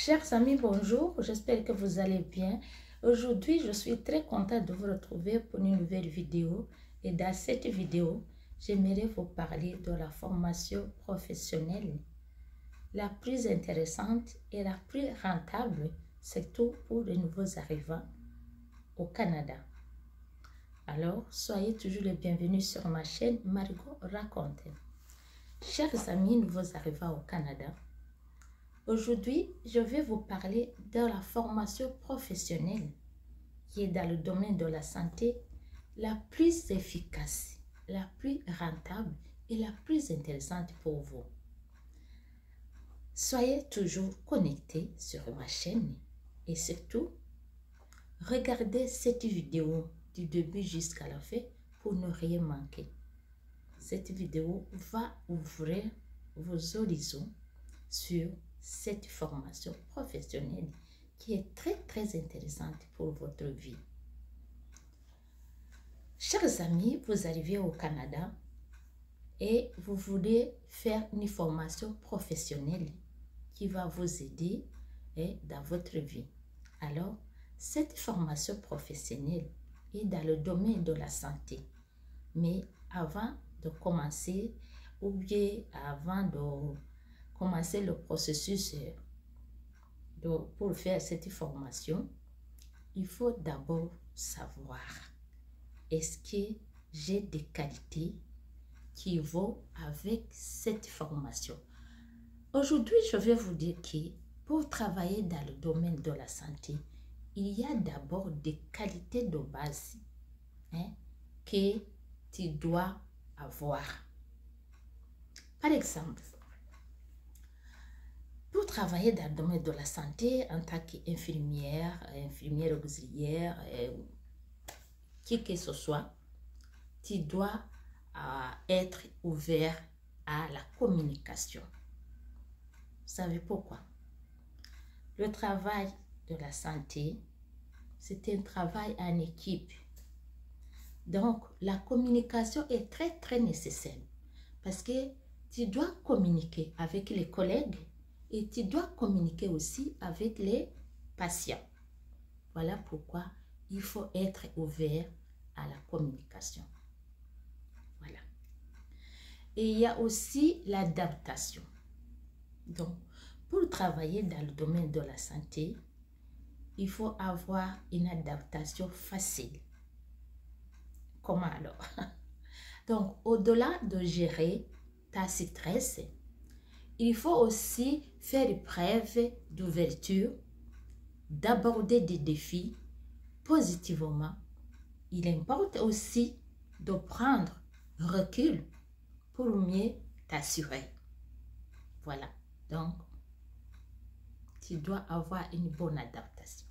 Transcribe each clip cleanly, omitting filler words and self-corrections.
Chers amis, bonjour, j'espère que vous allez bien. Aujourd'hui, je suis très contente de vous retrouver pour une nouvelle vidéo. Et dans cette vidéo, j'aimerais vous parler de la formation professionnelle la plus intéressante et la plus rentable, surtout pour les nouveaux arrivants au Canada. Alors, soyez toujours les bienvenus sur ma chaîne Margot Raconte. Chers amis nouveaux arrivants au Canada, aujourd'hui, je vais vous parler de la formation professionnelle qui est dans le domaine de la santé la plus efficace, la plus rentable et la plus intéressante pour vous. Soyez toujours connectés sur ma chaîne et surtout, regardez cette vidéo du début jusqu'à la fin pour ne rien manquer. Cette vidéo va ouvrir vos horizons sur cette formation professionnelle qui est très intéressante pour votre vie. Chers amis, vous arrivez au Canada et vous voulez faire une formation professionnelle qui va vous aider dans votre vie. Alors, cette formation professionnelle est dans le domaine de la santé. Mais avant de commencer, ou bien avant de commencer le processus pour faire cette formation, il faut d'abord savoir est-ce que j'ai des qualités qui vont avec cette formation. Aujourd'hui, je vais vous dire que pour travailler dans le domaine de la santé, il y a d'abord des qualités de base que tu dois avoir. Par exemple, pour travailler dans le domaine de la santé en tant qu'infirmière, infirmière auxiliaire, qui que ce soit, tu dois être ouvert à la communication. Vous savez pourquoi? Le travail de la santé, c'est un travail en équipe. Donc, la communication est très nécessaire parce que tu dois communiquer avec les collègues et tu dois communiquer aussi avec les patients. Voilà pourquoi il faut être ouvert à la communication. Voilà. Et il y a aussi l'adaptation. Donc, pour travailler dans le domaine de la santé, il faut avoir une adaptation facile. Comment alors? Donc, au-delà de gérer ta stress, il faut aussi faire preuve d'ouverture, d'aborder des défis positivement. Il importe aussi de prendre recul pour mieux t'assurer. Voilà, donc tu dois avoir une bonne adaptation.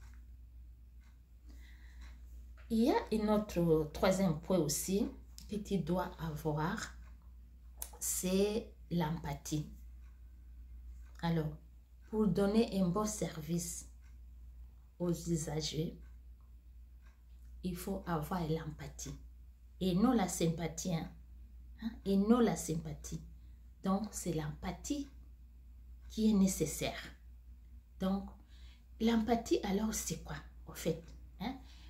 Il y a un autre troisième point aussi que tu dois avoir, c'est l'empathie. Alors, pour donner un bon service aux usagers, il faut avoir l'empathie et non la sympathie. Et non la sympathie. Donc, c'est l'empathie qui est nécessaire. Donc, l'empathie, alors, c'est quoi, en fait?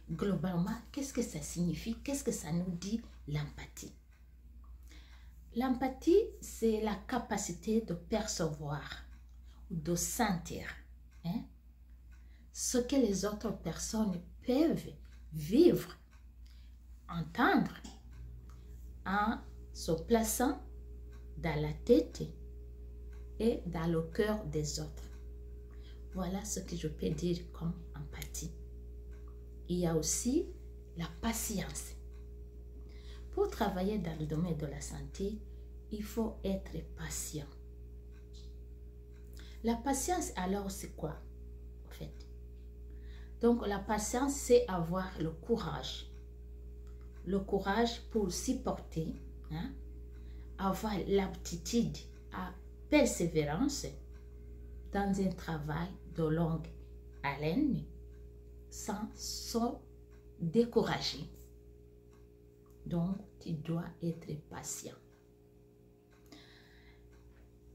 Globalement, qu'est-ce que ça signifie? Qu'est-ce que ça nous dit, l'empathie? L'empathie, c'est la capacité de percevoir ou de sentir ce que les autres personnes peuvent vivre, entendre, en se plaçant dans la tête et dans le cœur des autres. Voilà ce que je peux dire comme empathie. Il y a aussi la patience. Pour travailler dans le domaine de la santé, il faut être patient. La patience, alors, c'est quoi, en fait? Donc, la patience, c'est avoir le courage. Le courage pour supporter, avoir l'aptitude à persévérance dans un travail de longue haleine sans se décourager. Donc, tu dois être patient.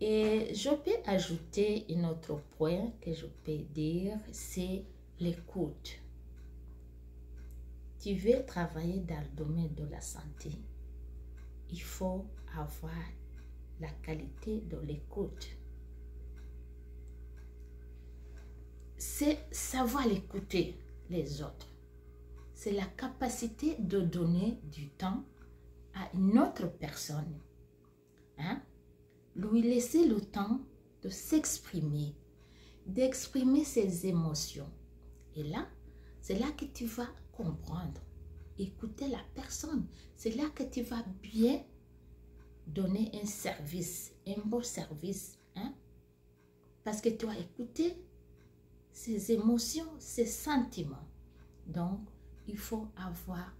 Et je peux ajouter un autre point que je peux dire, c'est l'écoute. Tu veux travailler dans le domaine de la santé, il faut avoir la qualité de l'écoute. C'est savoir écouter les autres. C'est la capacité de donner du temps à une autre personne. Hein? Lui laisser le temps de s'exprimer, d'exprimer ses émotions. Et là, c'est là que tu vas comprendre. Écouter la personne, c'est là que tu vas bien donner un service, un beau service. Hein? Parce que tu as écouté ses émotions, ses sentiments. Donc, il faut avoir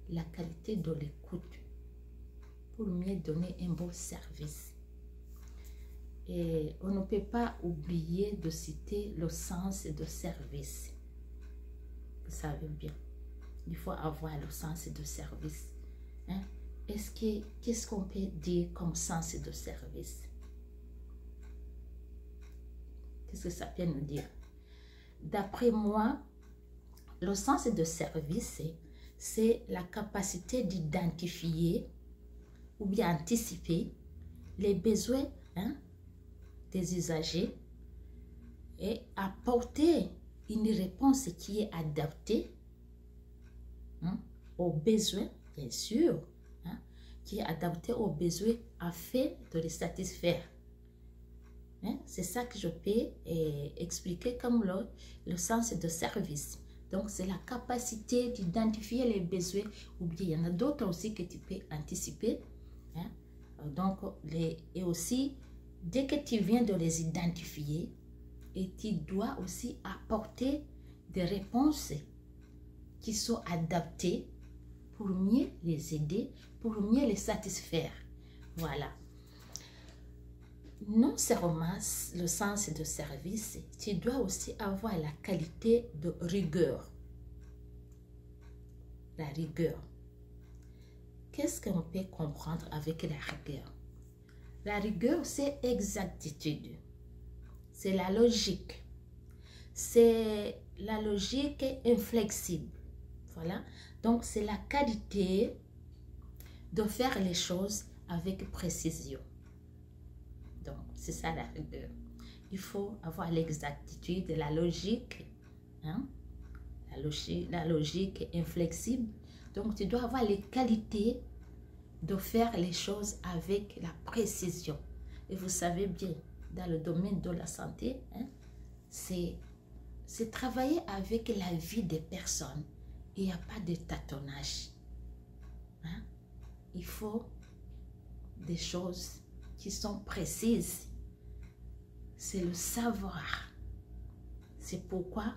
la qualité de l'écoute pour mieux donner un beau service. Et on ne peut pas oublier de citer le sens de service. Vous savez bien, il faut avoir le sens de service. Hein? Qu'est-ce qu'on peut dire comme sens de service? Qu'est-ce que ça peut nous dire? D'après moi, le sens de service, c'est la capacité d'identifier ou bien anticiper les besoins des usagers et apporter une réponse qui est adaptée aux besoins, bien sûr, qui est adaptée aux besoins afin de les satisfaire. C'est ça que je peux expliquer comme le sens de service. Donc, c'est la capacité d'identifier les besoins, ou bien il y en a d'autres aussi que tu peux anticiper. Donc, et aussi, dès que tu viens de les identifier, et tu dois aussi apporter des réponses qui sont adaptées pour mieux les aider, pour mieux les satisfaire. Voilà. Non seulement le sens de service, tu dois aussi avoir la qualité de rigueur. La rigueur. Qu'est-ce qu'on peut comprendre avec la rigueur? La rigueur, c'est exactitude. C'est la logique. C'est la logique inflexible. Voilà. Donc, c'est la qualité de faire les choses avec précision. Donc, c'est ça la rigueur. Il faut avoir l'exactitude, la logique, la logique inflexible. Donc, tu dois avoir les qualités de faire les choses avec la précision. Et vous savez bien, dans le domaine de la santé, c'est travailler avec la vie des personnes. Il n'y a pas de tâtonnage. Il faut des choses qui sont précises. C'est le savoir. C'est pourquoi,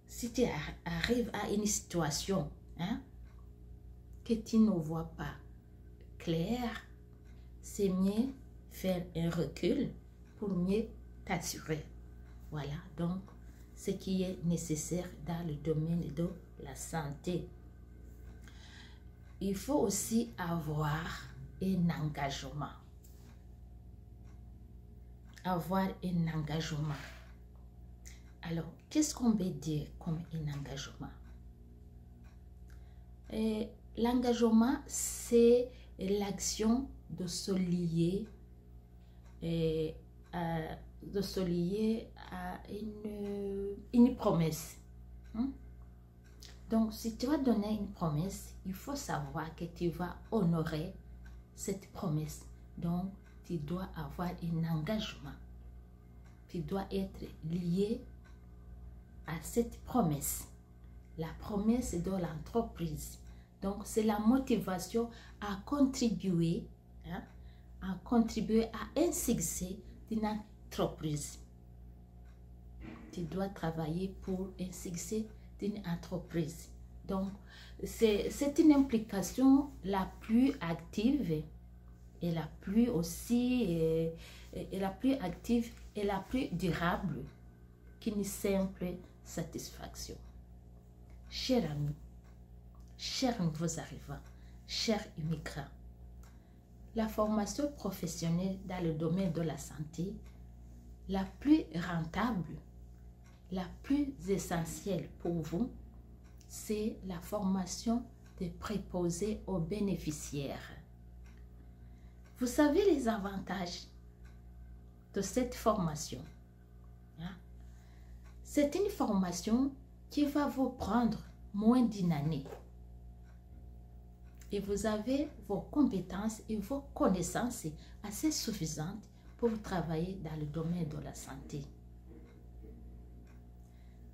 si tu arrives à une situation que tu ne vois pas clair, c'est mieux faire un recul pour mieux t'assurer. Voilà, donc, ce qui est nécessaire dans le domaine de la santé. Il faut aussi avoir un engagement. Avoir un engagement. Alors, qu'est-ce qu'on veut dire comme un engagement? L'engagement, c'est l'action de se lier à une promesse. Donc, si tu vas donner une promesse, il faut savoir que tu vas honorer cette promesse. Donc, tu dois avoir un engagement. Tu dois être lié à cette promesse. La promesse de l'entreprise. Donc, c'est la motivation à contribuer, à un succès d'une entreprise. Tu dois travailler pour un succès d'une entreprise. Donc, c'est une implication la plus active et la plus aussi, et la plus active et la plus durable qu'une simple satisfaction. Chers amis, chers nouveaux arrivants, chers immigrants, la formation professionnelle dans le domaine de la santé, la plus rentable, la plus essentielle pour vous, c'est la formation de préposés aux bénéficiaires. Vous savez les avantages de cette formation. C'est une formation qui va vous prendre moins d'une année. Et vous avez vos compétences et vos connaissances assez suffisantes pour travailler dans le domaine de la santé.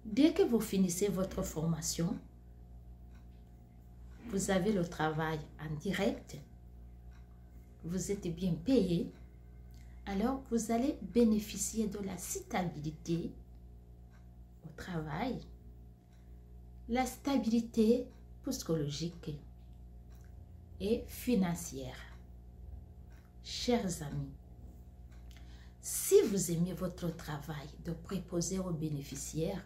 Dès que vous finissez votre formation, vous avez le travail en direct, vous êtes bien payé, alors vous allez bénéficier de la stabilité au travail, la stabilité psychologique et financière. Chers amis, si vous aimez votre travail de préposé aux bénéficiaires,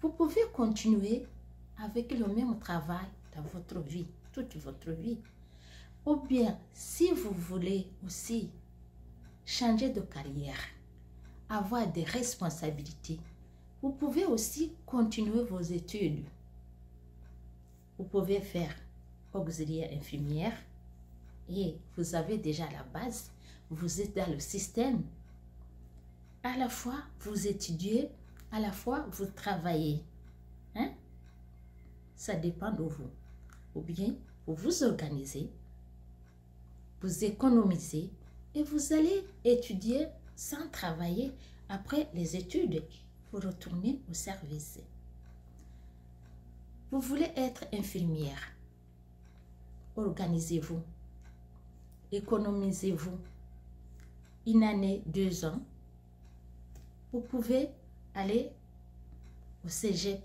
vous pouvez continuer avec le même travail dans votre vie, toute votre vie. Ou bien, si vous voulez aussi changer de carrière, avoir des responsabilités, vous pouvez aussi continuer vos études. Vous pouvez faire auxiliaire infirmière et vous avez déjà la base, vous êtes dans le système. À la fois, vous étudiez, à la fois, vous travaillez. Ça dépend de vous. Ou bien, vous vous organisez, vous économisez et vous allez étudier sans travailler. Après les études, vous retournez au service. Vous voulez être infirmière. Organisez-vous. Économisez-vous. Une année, 2 ans. Vous pouvez aller au cégep.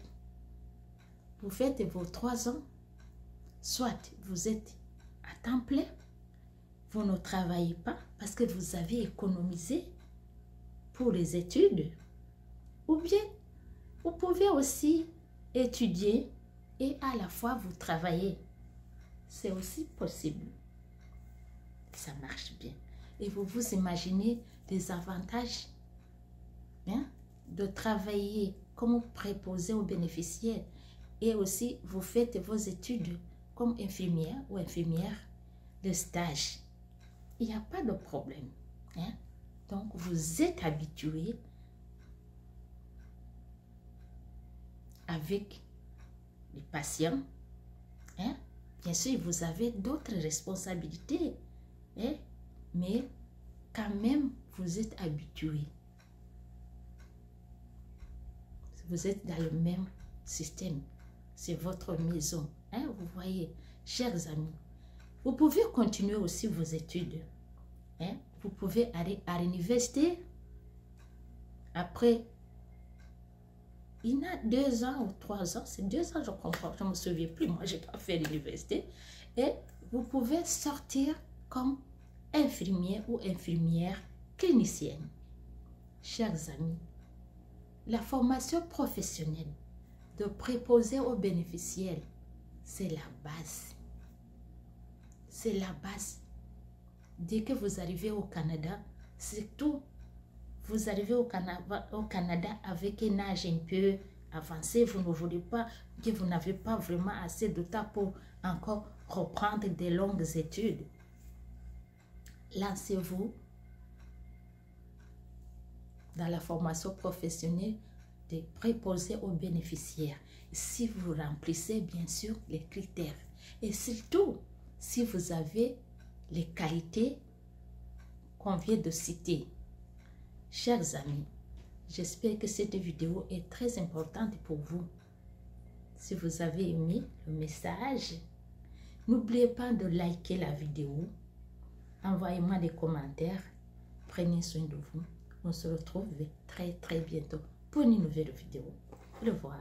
Vous faites vos 3 ans. Soit vous êtes à temps plein, vous ne travaillez pas parce que vous avez économisé pour les études. Ou bien, vous pouvez aussi étudier et à la fois vous travaillez. C'est aussi possible. Ça marche bien. Et vous vous imaginez les avantages de travailler comme préposé aux bénéficiaires. Et aussi, vous faites vos études comme infirmière ou infirmière de stage. Il n'y a pas de problème. Donc, vous êtes habitué avec les patients. Bien sûr, vous avez d'autres responsabilités. Mais quand même, vous êtes habitué. Vous êtes dans le même système. C'est votre maison. Vous voyez, chers amis, vous pouvez continuer aussi vos études. Vous pouvez aller à l'université. Après, il y a 2 ans ou 3 ans, c'est 2 ans, je comprends, je ne me souviens plus, moi, je n'ai pas fait l'université. Et vous pouvez sortir comme infirmier ou infirmière clinicienne. Chers amis, la formation professionnelle de préposé aux bénéficiaires, c'est la base. C'est la base. Dès que vous arrivez au Canada, surtout, vous arrivez au Canada avec un âge un peu avancé, vous ne voulez pas, que vous n'avez pas vraiment assez de temps pour encore reprendre des longues études. Lancez-vous dans la formation professionnelle de préposé aux bénéficiaires. Si vous remplissez bien sûr les critères et surtout si vous avez les qualités qu'on vient de citer. Chers amis, j'espère que cette vidéo est très importante pour vous. Si vous avez aimé le message, n'oubliez pas de liker la vidéo. Envoyez-moi des commentaires. Prenez soin de vous. On se retrouve très bientôt pour une nouvelle vidéo. Au revoir.